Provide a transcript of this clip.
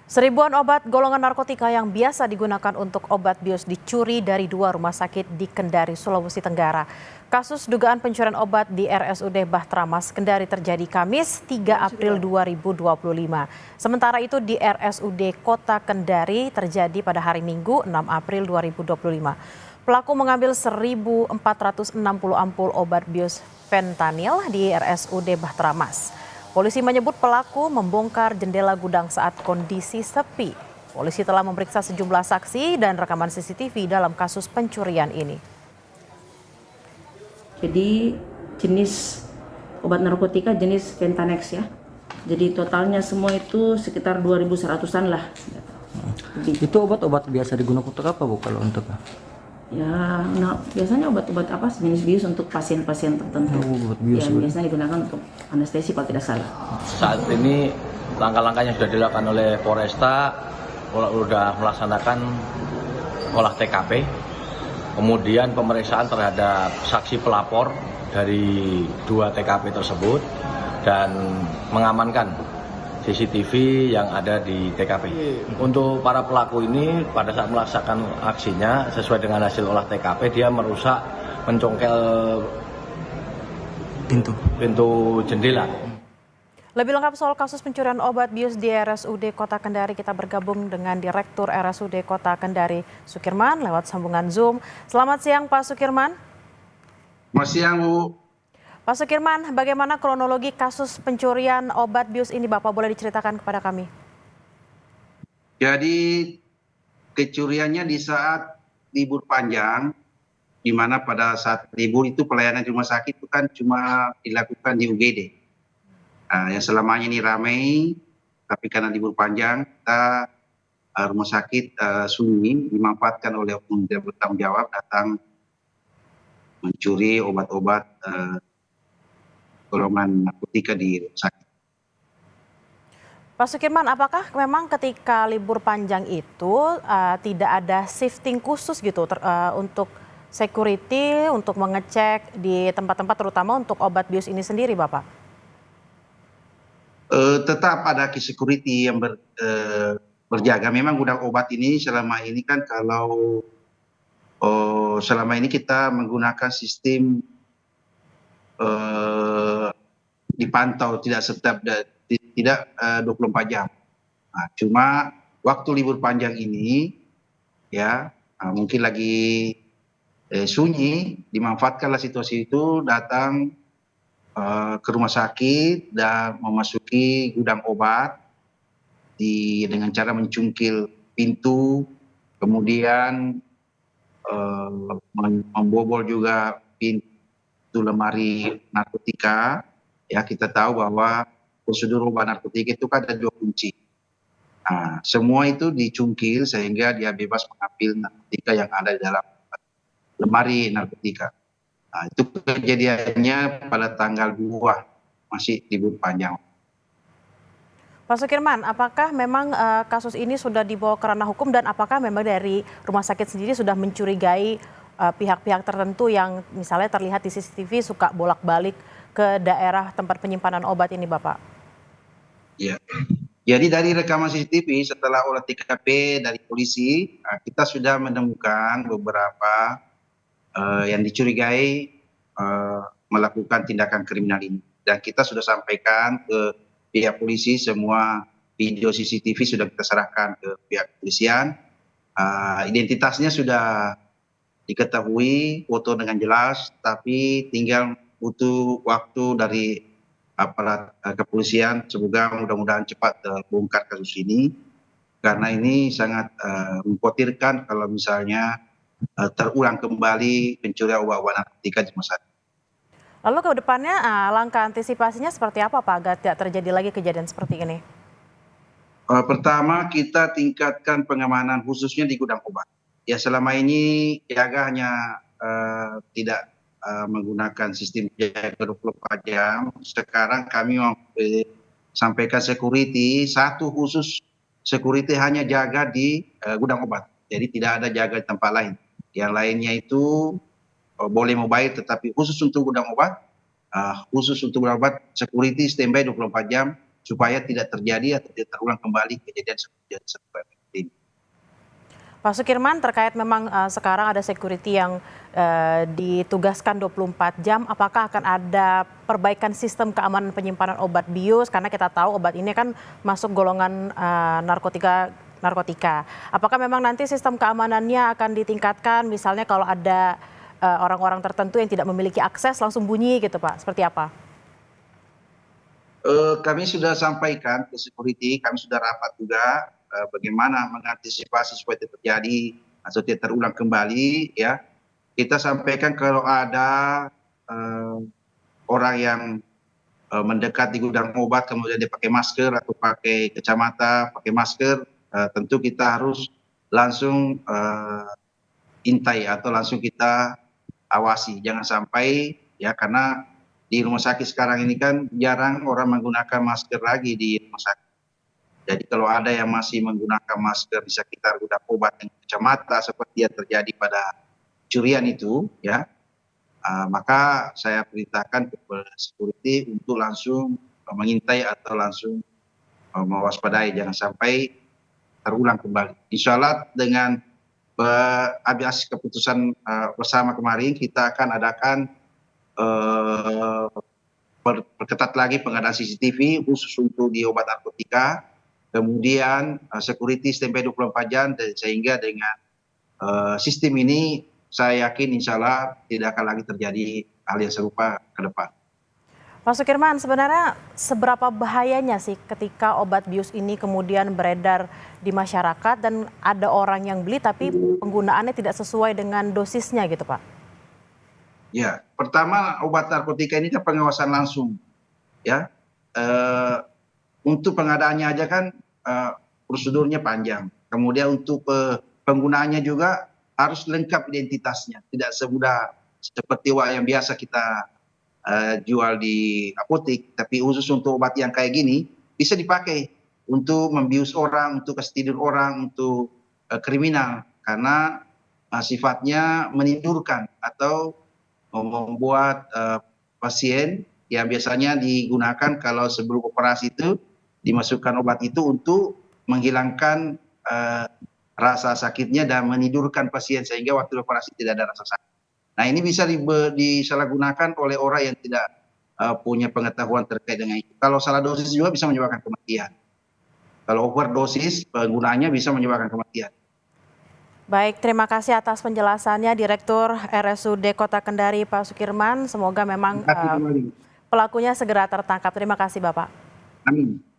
Seribuan obat golongan narkotika yang biasa digunakan untuk obat bius dicuri dari dua rumah sakit di Kendari, Sulawesi Tenggara. Kasus dugaan pencurian obat di RSUD Bahtramas, Kendari terjadi Kamis 3 April 2025. Sementara itu di RSUD Kota Kendari terjadi pada hari Minggu 6 April 2025. Pelaku mengambil 1.460 ampul obat bius fentanyl di RSUD Bahtramas. Polisi menyebut pelaku membongkar jendela gudang saat kondisi sepi. Polisi telah memeriksa sejumlah saksi dan rekaman CCTV dalam kasus pencurian ini. Jadi jenis obat narkotika jenis Fentanex ya. Jadi totalnya semua itu sekitar 2.100-an lah. Itu obat-obat biasa digunakan untuk apa Bu kalau untuk? Ya, nah, biasanya obat-obat apa jenis bius untuk pasien-pasien tertentu. Obat bius ya, biasanya digunakan untuk anestesi kalau tidak salah. Saat ini langkah-langkah yang sudah dilakukan oleh Polresta sudah melaksanakan olah TKP, kemudian pemeriksaan terhadap saksi pelapor dari dua TKP tersebut dan mengamankan CCTV yang ada di TKP. Untuk para pelaku ini pada saat melaksanakan aksinya sesuai dengan hasil olah TKP dia merusak mencongkel pintu jendela. Lebih lengkap soal kasus pencurian obat bius di RSUD Kota Kendari, kita bergabung dengan Direktur RSUD Kota Kendari, Sukirman, lewat sambungan Zoom. Selamat siang Pak Sukirman. Selamat siang Bu. Pak Sukirman, bagaimana kronologi kasus pencurian obat bius ini, Bapak boleh diceritakan kepada kami? Jadi kecuriannya di saat libur panjang, di mana pada saat libur itu pelayanan rumah sakit itu kan cuma dilakukan di UGD. Yang selamanya ini ramai, tapi karena libur panjang, kita rumah sakit sunyi dimanfaatkan oleh oknum tidak bertanggung jawab datang mencuri obat-obat golongan narkotika di rumah sakit. Pak Sukirman, apakah memang ketika libur panjang itu tidak ada shifting khusus gitu untuk security, untuk mengecek di tempat-tempat terutama untuk obat bius ini sendiri, Bapak? Tetap ada security yang berjaga. Memang gudang obat ini selama ini kan kalau selama ini kita menggunakan sistem dipantau tidak 24 jam. Nah, cuma waktu libur panjang ini ya mungkin lagi sunyi, dimanfaatkanlah situasi itu datang ke rumah sakit dan memasuki gudang obat dengan cara mencungkil pintu, kemudian membobol juga pintu lemari narkotika. Ya, kita tahu bahwa prosedur obat narkotika itu kan ada 2 kunci. Nah, semua itu dicungkil sehingga dia bebas mengambil narkotika yang ada di dalam lemari narkotika. Nah, itu kejadiannya pada tanggal 2, masih libur panjang. Pak Sukirman, apakah memang kasus ini sudah dibawa ke ranah hukum dan apakah memang dari rumah sakit sendiri sudah mencurigai pihak-pihak tertentu yang misalnya terlihat di CCTV suka bolak-balik ke daerah tempat penyimpanan obat ini, Bapak? Ya, jadi dari rekaman CCTV setelah olah TKP dari polisi, kita sudah menemukan beberapa yang dicurigai melakukan tindakan kriminal ini. Dan kita sudah sampaikan ke pihak polisi, semua video CCTV sudah kita serahkan ke pihak kepolisian. Identitasnya sudah diketahui, foto dengan jelas, tapi tinggal butuh waktu dari aparat kepolisian. Semoga mudah-mudahan cepat terbongkar kasus ini, karena ini sangat mengkhawatirkan kalau misalnya terulang kembali pencurian obat-obat narkotika di masyarakat. Lalu ke depannya langkah antisipasinya seperti apa, Pak, agar tidak terjadi lagi kejadian seperti ini? Pertama, kita tingkatkan pengamanan khususnya di gudang obat. Ya, selama ini jaga hanya tidak menggunakan sistem jaga 24 jam. Sekarang kami sampaikan security, satu khusus security hanya jaga di gudang obat. Jadi tidak ada jaga di tempat lain. Yang lainnya itu boleh mobile, tetapi khusus untuk gudang obat, security standby 24 jam supaya tidak terjadi atau tidak terulang kembali kejadian seperti ini. Pak Sukirman, terkait memang sekarang ada security yang ditugaskan 24 jam, apakah akan ada perbaikan sistem keamanan penyimpanan obat bius? Karena kita tahu obat ini kan masuk golongan narkotika. Apakah memang nanti sistem keamanannya akan ditingkatkan, misalnya kalau ada orang-orang tertentu yang tidak memiliki akses langsung bunyi gitu Pak, seperti apa? Kami sudah sampaikan ke security, kami sudah rapat juga bagaimana mengantisipasi supaya tidak terjadi atau tidak terulang kembali ya. Kita sampaikan kalau ada orang yang mendekat di gudang obat kemudian dia pakai masker atau pakai kacamata, pakai masker, tentu kita harus langsung intai atau langsung kita awasi, jangan sampai ya, karena di rumah sakit sekarang ini kan jarang orang menggunakan masker lagi di rumah sakit. Jadi kalau ada yang masih menggunakan masker di sekitar gudang obat dan kacamata seperti yang terjadi pada curian itu ya, maka saya perintahkan kepada security untuk langsung mengintai atau langsung mewaspadai, jangan sampai terulang kembali. Insya Allah dengan habis keputusan bersama kemarin kita akan adakan perketat lagi pengadaan CCTV khusus untuk di obat narkotika, kemudian security standby 24 jam, sehingga dengan sistem ini saya yakin insya Allah tidak akan lagi terjadi hal yang serupa ke depan. Pak Sukirman, sebenarnya seberapa bahayanya sih ketika obat bius ini kemudian beredar di masyarakat dan ada orang yang beli tapi penggunaannya tidak sesuai dengan dosisnya gitu Pak? Ya, pertama obat narkotika ini kan pengawasan langsung ya. Untuk pengadaannya aja kan prosedurnya panjang. Kemudian untuk penggunaannya juga harus lengkap identitasnya. Tidak semudah seperti yang biasa kita jual di apotek, tapi khusus untuk obat yang kayak gini bisa dipakai untuk membius orang, untuk kasih tidur orang, untuk kriminal, karena sifatnya menidurkan atau membuat pasien yang biasanya digunakan kalau sebelum operasi itu dimasukkan obat itu untuk menghilangkan rasa sakitnya dan menidurkan pasien sehingga waktu operasi tidak ada rasa sakit. Nah ini bisa disalahgunakan oleh orang yang tidak punya pengetahuan terkait dengan itu. Kalau salah dosis juga bisa menyebabkan kematian. Kalau overdosis penggunaannya bisa menyebabkan kematian. Baik, terima kasih atas penjelasannya Direktur RSUD Kota Kendari Pak Sukirman. Semoga memang pelakunya segera tertangkap. Terima kasih Bapak. Amin.